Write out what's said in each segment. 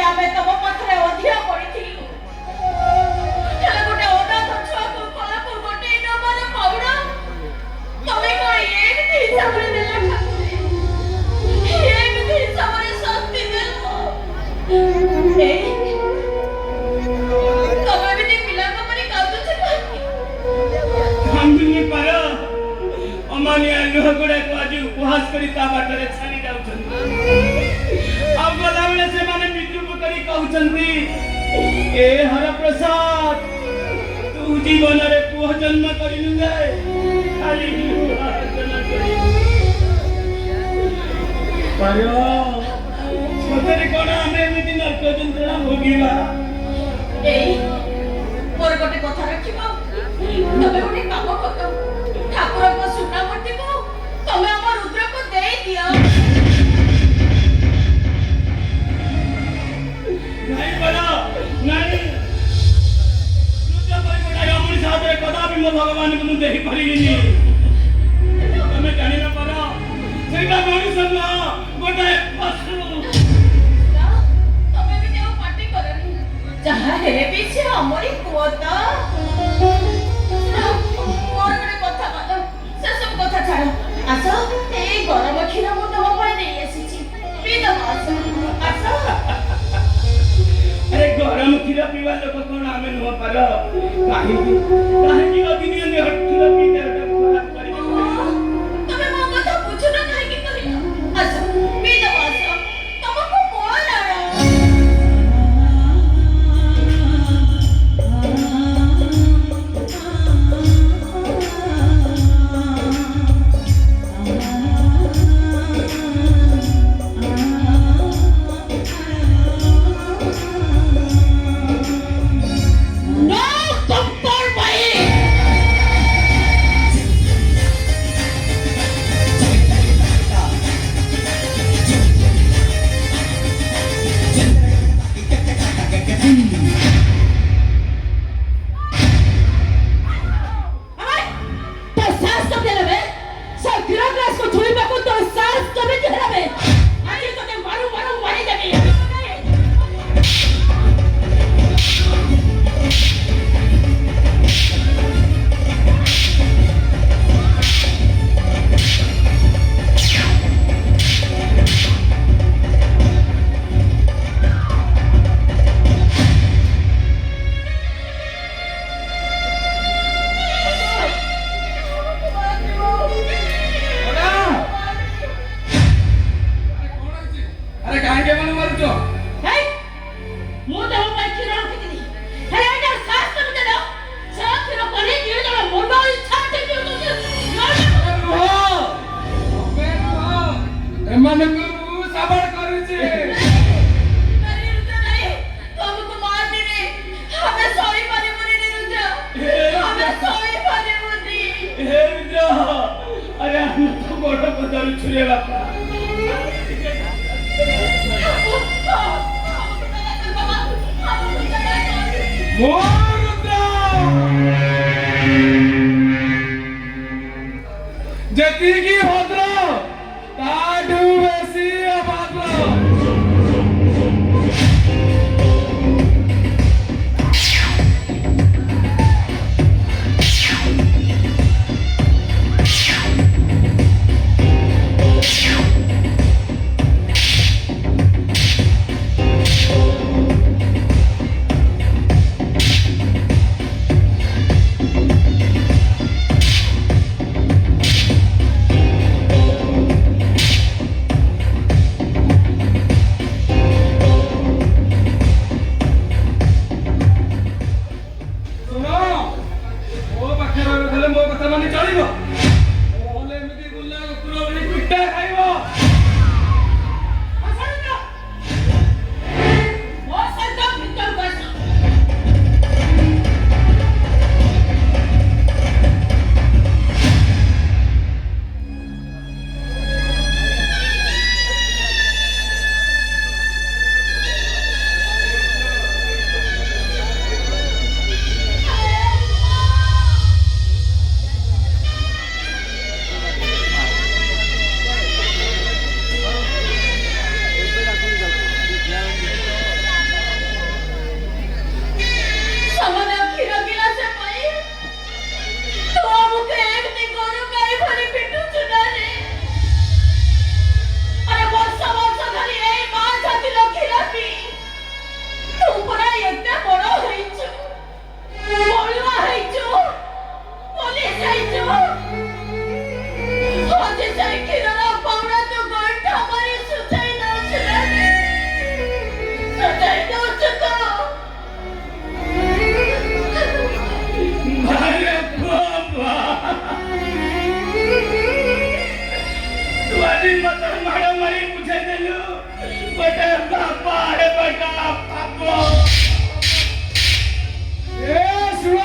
आमे तम पथरे अधिया पड़िथिलु हेले गोटे अनाथ छुआको कलाको गोटे डबारे पाउडा तमे को एमिति हिसाबरे देला ठाकुरे एमिति हिसाबरे शास्ति देला ए तमे बिति पिला को परि कादु छ कांदुनी पर अमानिया लोह गुडा को आज उपहास करी ता बाटरे छानी जाउछन अब गला बेले से माने विद्रुप करी कहउछन्ती ए हर प्रसाद तू जीवन रे पुह जन्म करिनु गए खाली अर्चना करी पायो सतरे कोन आमे मिति नरक जंत्रणा भोगिबा ए मोर गोटे कथा रखिबो तमे गोटे काम करो ठाकुर को सुना मती को तमे हमर रुद्र को दे दियो नहीं बड़ा नहीं रुद्र भाई बड़ा हमर साथ रे कदापि मो भगवान को देहि परिनी तमे जानि न पड़ा सेटा मनुष्य न गोटे पशु तमे भी देव पार्टी करनी जहा हेले भी से हमरी कोता मोर गोटे कथा मानो से सब कथा छाड़ आसो ए गरम क्षीर मु तम पय नै एसिछि पी द आसो अरे गरम क्षीर पीवा लोक कोन आमे न पारो काहे अग्नि ने क्षीर पीते खराब करी तमे मो कथा बुझु न काहे की करिला आसो पी द आसो तमको मोर लाड़ा जतिकी भद्र ताठू बेसी अभद्र ଏତେ ବଡ଼ ହେଇଛୁ, ବଳୁଆ ହେଇଛୁ, ପୋଲିସ ହେଇଛୁ, ଆଜି ଯାଇ କ୍ଷୀରର ପାଉଣା ତୁ ଗଣ୍ଠା ମାରି ସୁଝାଇ ଦଉଛୁ ନା? ସୁଝାଇ ଦଉଛୁ ତ? ଆରେ ବାବା, ତୁ ଆଜି ମତେ ମାଡ଼ ମାରି ବୁଝେଇ ଦେଲୁ ଗୋଟେ ବାପା ଆରେ ବେଟା ପାପ। ଏ ଶୁଣ,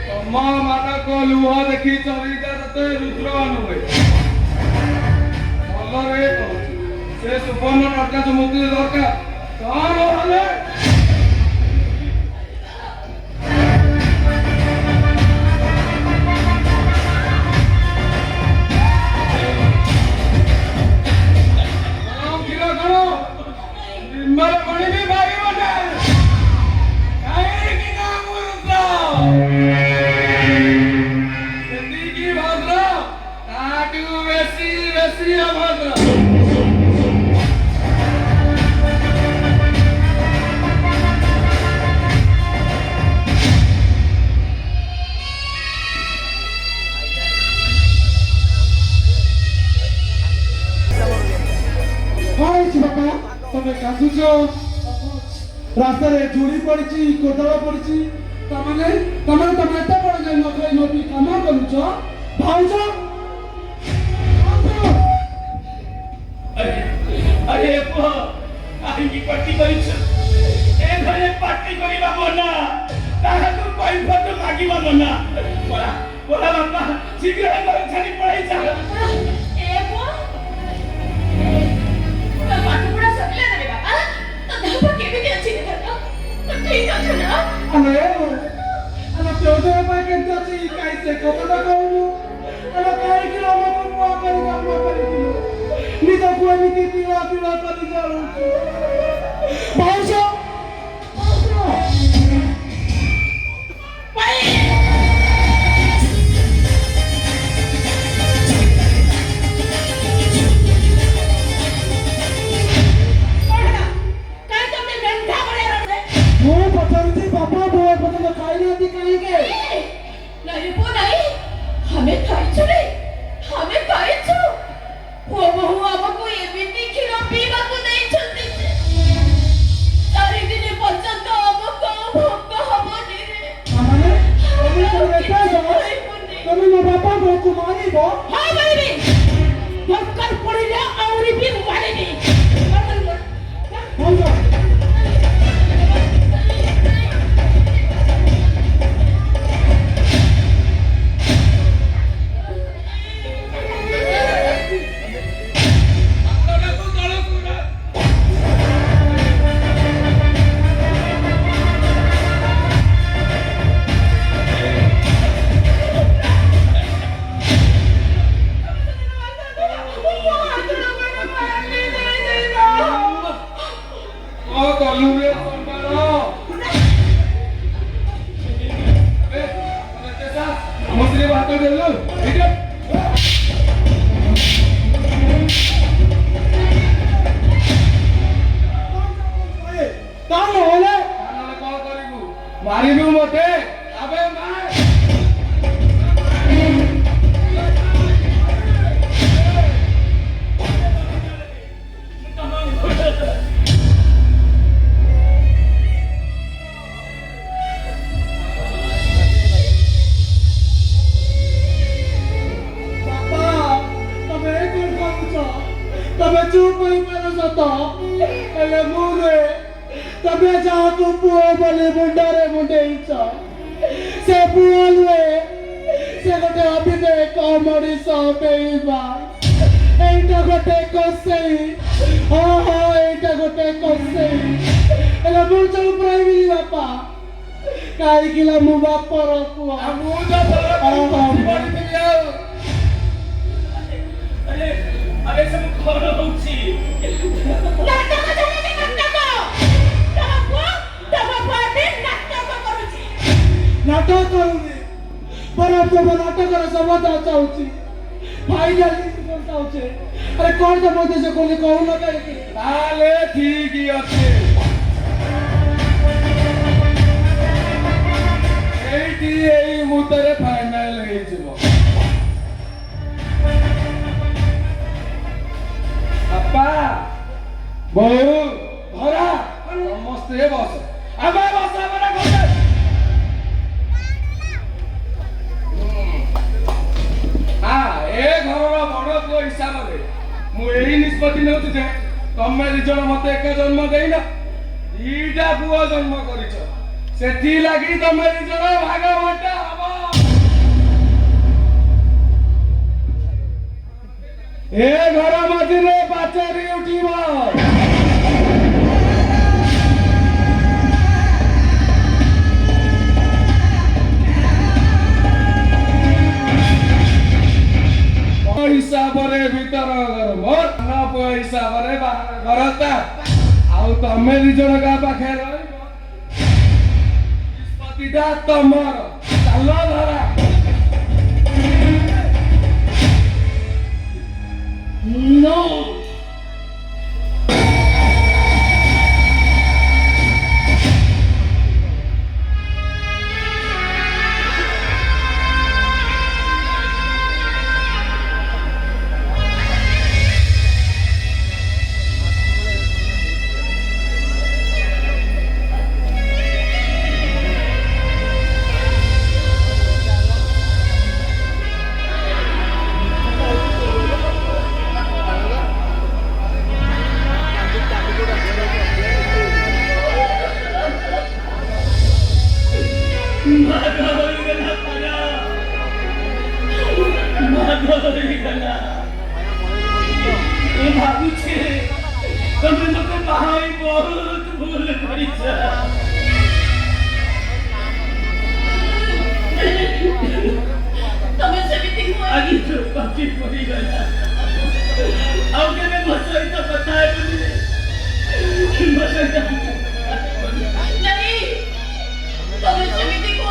ତମ ମାନଙ୍କ ଲୁହ ଦେଖି ଚରିକା ତତେ ରୁଦ୍ରବାନ ହୁଏ। ଭଲରେ କହୁଛି, ସେ ସୁବର୍ଣ୍ଣ ନଟରାଜ ମୁକ୍ତି ଦରକାର। କଣ ହେଲେ ନିର୍ମଳ ମଣି ବି ଭାବିବନି କାହିଁକି ନା ମୁଁ ରୁଦ୍ର ସେତିକି ଭଦ୍ର, ତାଠୁ ବେଶୀ ବେଶୀ ଅଭଦ୍ର। ବାପା ତମେ କାନ୍ଦୁଛ, ରାସ୍ତାରେ ଚୁଡ଼ି ପଡିଛି, କୋଦାଳ ପଡିଛି, ତମେ ତମେ ତମେ ଏତେ ବଡ ଯେ ନ ଖାଇ ନ ପିଇ କାମ କରୁଛ। ଭାଉଜ ଆରେ ପୁଅ, କାହିଁକି ପାଟି କରିଛ? ଏ ଘରେ ପାଟି କରିବା ମନା, କାହାକୁ କୈଫିୟତ ମାଗିବା ମନା। ପଳା ପଳା ବାପା, ଶୀଘ୍ର ଏ ଘର ଛାଡ଼ି ପଳେଇ ଯା। ଏ ପୁଅ, ତୋ ପାଠପଢା ସରିଲା ନା ରେ ବାବା? ତୋ ଦେହ ପା କେମିତି ଅଛି ରେ ଦାଦା? ତୁ ଠିକ ଅଛୁ ନା? ଆମେ ଚୌଧୁରୀ ପାଇଁ କେମିତି ଅଛି କାହିଁ ସେ କଥାଟା କହୁନୁ? ଆମେ କାହିଁକି ଆମକୁ ନୂଆ କରି କାମ କରିଥିଲୁ, ନିଜକୁ ଏମିତି ତିଳ ତିଳ କରି ଜାଣୁଛୁ। ଭାଉଜ ମୁଁ ପଚାରୁଛି ବାପା ବୋଉ ଏପର୍ଯ୍ୟନ୍ତ ଖାଇନାହାନ୍ତି କାହିଁକି? नहीं वो नहीं, हमें खाइଛୁ रे, हमें खाइଛୁ। ପୁଅ ବୋହୂ ଆମକୁ ଏମିତି କ୍ଷୀର ପିଇବାକୁ ଦେଇଛନ୍ତି ଯେ 4 ଦିନ ପର୍ଯ୍ୟନ୍ତ ଆମକୁ ଆଉ ଭୋକ ହବନି ରେ। ମାନେ ତମେ ମୋ ବାପା ବୋଉକୁ ମାରିବ? ହଁ ମାରିବି, ଦରକାର ପଡ଼ିଲେ ଆହୁରି ବି ମାରିବି। ଭାଉଜ କଲୁରେ ଭାତ ଦେଲୁ ତାହେଲେ କଣ କରିବୁ? ମାରିବୁ ମତେ? ଆବେ ମାର। ତମେ ଚୁପ୍ ହୋଇପାରୁଛ ତ, ହେଲେ ମୁଁ ରେ ତମେ ଯାହାକୁ ପୁଅ ବୋଲି ମୁଣ୍ଡରେ ମୁଣ୍ଡେଇଛ, ସେ ପୁଅ ନୁହେଁ, ସେ ଗୋଟେ ଅବିବେକ ମଣିଷ ବେଇବା। ଏଇଟା ଗୋଟେ କଷେଇ, ହଁ ହଁ ଏଇଟା ଗୋଟେ କଷେଇ। ହେଲେ ମୁଁ ଚୁପ୍ ରହିବିନି ବାପା, କାହିଁକି ନା ମୁଁ ବାପର ପୁଅ। ମୁଁ ତ ପଡ଼ିଥିଲି ଆଉ। ଆରେ ସବୁ କଣ ହଉଛି? ନାଟକ ଚାଲିଛି, ନାଟକ। ତମ ପୁଅ ଏବେ ନାଟକ କରୁଛି। ନାଟକ କରୁନି, ବରଂ ତମ ନାଟକର ସମାଧାନ ଚାହୁଁଛି। ଫାଇନାଲି ଚାହୁଁଛେ ଆରେ କଣ ତମ ଦେଶ କୋଲି କହୁନ କାହିଁକି ତାହେଲେ ଠିକ ଅଛି ଏଇଠି ଏଇ ମୁହୂର୍ତ୍ତରେ ଫାଇନାଲ ହେଇଯିବ ବାପା ବୋଉ ଧରା ସମସ୍ତେ ବସ ଆମେ ବସ ଆମର ଗୋଟେ ଏ ଘରର ବଡ ପୁଅ ହିସାବରେ ମୁଁ ଏଇ ନିଷ୍ପତ୍ତି ନେଉଛି ଯେ ତମେ ଦି ଜଣ ମତେ ଏକ ଜନ୍ମ ଦେଇନ ଦିଟା ପୁଅ ଜନ୍ମ କରିଛ ସେଥିଲାଗି ତମେ ଦି ଜଣ ଭାଗ ବଣ୍ଟା ହବ ଏ ଘର ମଝିରେ ପାଚେରୀ ଉଠିବ ହିସାବରେ ଭିତର ଘର ମୋର ପୁଅ ହିସାବରେ ବାହାର ଘର ତା ଆଉ ତମେ ଦି ଜଣ କାହା ପାଖରେ ରହିବ ନିଷ୍ପତ୍ତିଟା ତମର ଚାଲ ଧରା No! ତମେ ସେମିତି କୁହ ଆଜି ତ ପାଟି ପଡ଼ିଗଲା ଆଉ କେବେ ମୋ ସହିତ କଥା ହେବନି ମୋ ସହିତ ନାଇଁ ତମେ ସେମିତି କୁହ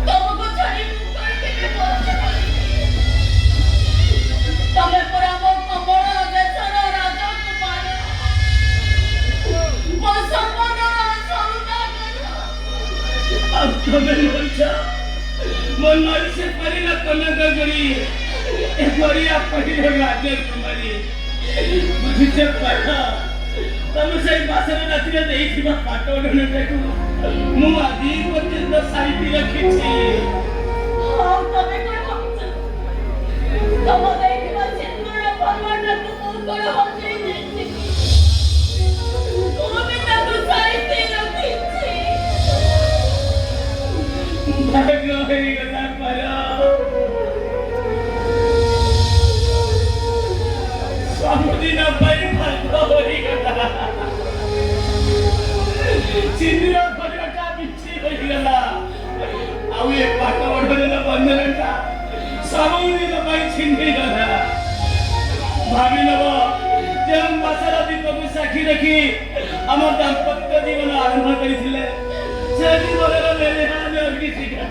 ତମକୁ ଛାଡ଼ି ମୁଁ କଣ କେବେ ବଞ୍ଚିପାରିବି ତମେ ପରା ମୋ କମଳ ଦେଶର ରାଜକୁମାର ମୋ ସମ୍ପଦର ସୌଦାଗର ଆଉ ତମେ ମରିଛ ମୋ ନଈ ସେ ପାରିଲା କନକ ଗରି ଏ ଗରିଆ ପରିର ରାଜକୁମାରୀ ବୁଝିଛ ପାଠ ତମେ ସେଇ ବାସର ରାତିରେ ଦେଇଥିବା ପାଟ ଓଢ଼ଣାଟାକୁ ମୁଁ ଆଜି ପର୍ଯ୍ୟନ୍ତ ସାଇତି ରଖିଛି ଆଉ ତମେ କଣ ଭାବୁଛ ତମ ଦେଇଥିବା ସିନ୍ଦୁର ପର୍ବାଟାକୁ ମୁଁ କଣ ହଜେଇ ଦେଇଛି ମୁଁ ବି ତାକୁ ସାଇତି ରଖିଛି ଭାଗ ହେଇଗଲା ପର ସବୁଦିନ ପାଇଁ ଭାଗ ହୋଇଗଲା ସିନ୍ଦୁର ପରିବାଟା ବିଛିି ହୋଇଗଲା ଆଉ ଏ ପାଟ ଓଢ଼ଣାର ବନ୍ଧନଟା ସବୁଦିନ ପାଇଁ ଛିଣ୍ଡିଗଲା ଭାବି ନେବ ଯେଉଁ ମାସର ଦୀପକୁ ସାକ୍ଷୀ ରଖି ଆମ ଦାମ୍ପତ୍ୟ ଜୀବନ ଆରମ୍ଭ କରିଥିଲେ ସେ ଜୀବନର ନେଲେହାନ ଅଗ୍ନିଶିଖା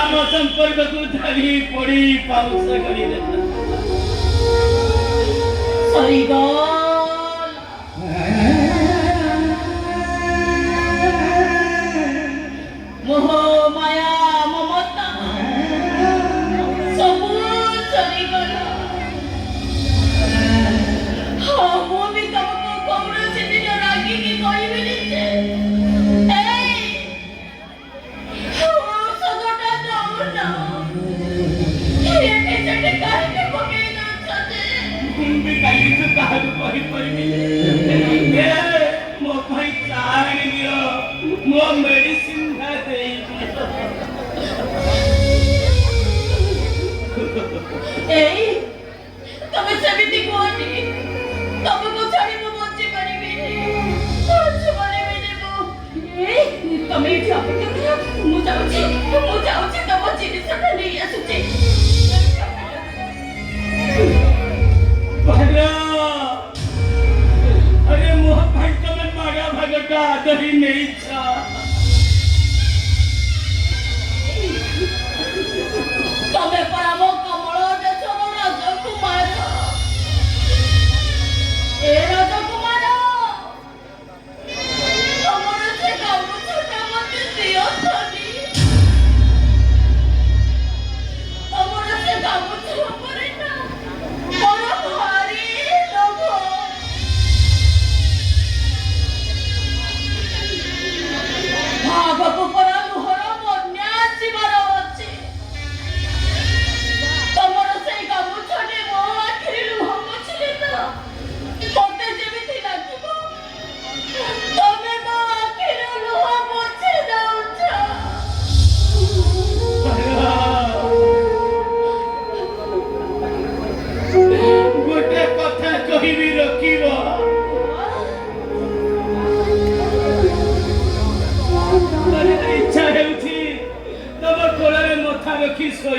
ଆମ ସମ୍ପର୍କକୁ ଧରି ପଡ଼ି ପାଉଁଶ କରିଦେଲା ସରିଗଲା ମୋହ ମାୟା ମମତା ସବୁ ସରିଗଲା ହଁ ମୁଁ ବି ତମକୁ କୌଣସି ଦିନ ରାଗିକି କହିବିନି ଯେ ଏଇ ଔଷଧଟା ଦଉନ ଏଠି ସେଠି କାହିଁକି ପକେଇ ଦଉଛନ୍ତି ମୁଁ ବି କାଲିଠୁ କାହାକୁ କହିପାରିବି ମୋ ପାଇଁ ଚା ଆଣି ଦିଅ ମୋ ମେଡିସିନ ଦେଇଦିଅ ଏଇ ତମେ ସେମିତି କୁହନି ତମକୁ ଛାଡ଼ି ମୁଁ ବଞ୍ଚି ପାରିବିନି ମୁଁ ଏଇ ତମେ ଏଠି ଅପେକ୍ଷା କର ମୁଁ ଯାଉଛି ତମ ଜିନିଷଟା ନେଇ ଆସୁଛି अरे मोह भाई तमें मागा भागटा आदरी नहीं था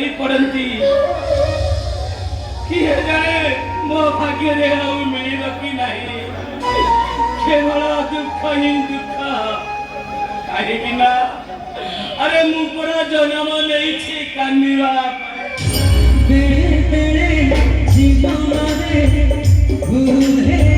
ଶୋଇ ପଡନ୍ତି କିଏ ଜାଣେ ମୋ ଭାଗ୍ୟରେ ଆଉ ମିଳିବ କି ନାହିଁ କେବଳ ଦୁଃଖ ହିଁ ଦୁଃଖ କାହିଁକି ନା ଆରେ ମୁଁ ପୁରା ଜନ୍ମ ନେଇଛି କାନ୍ଦିବା ବେଳେ ବେଳେ ଜୀବନରେ ଭୁଲ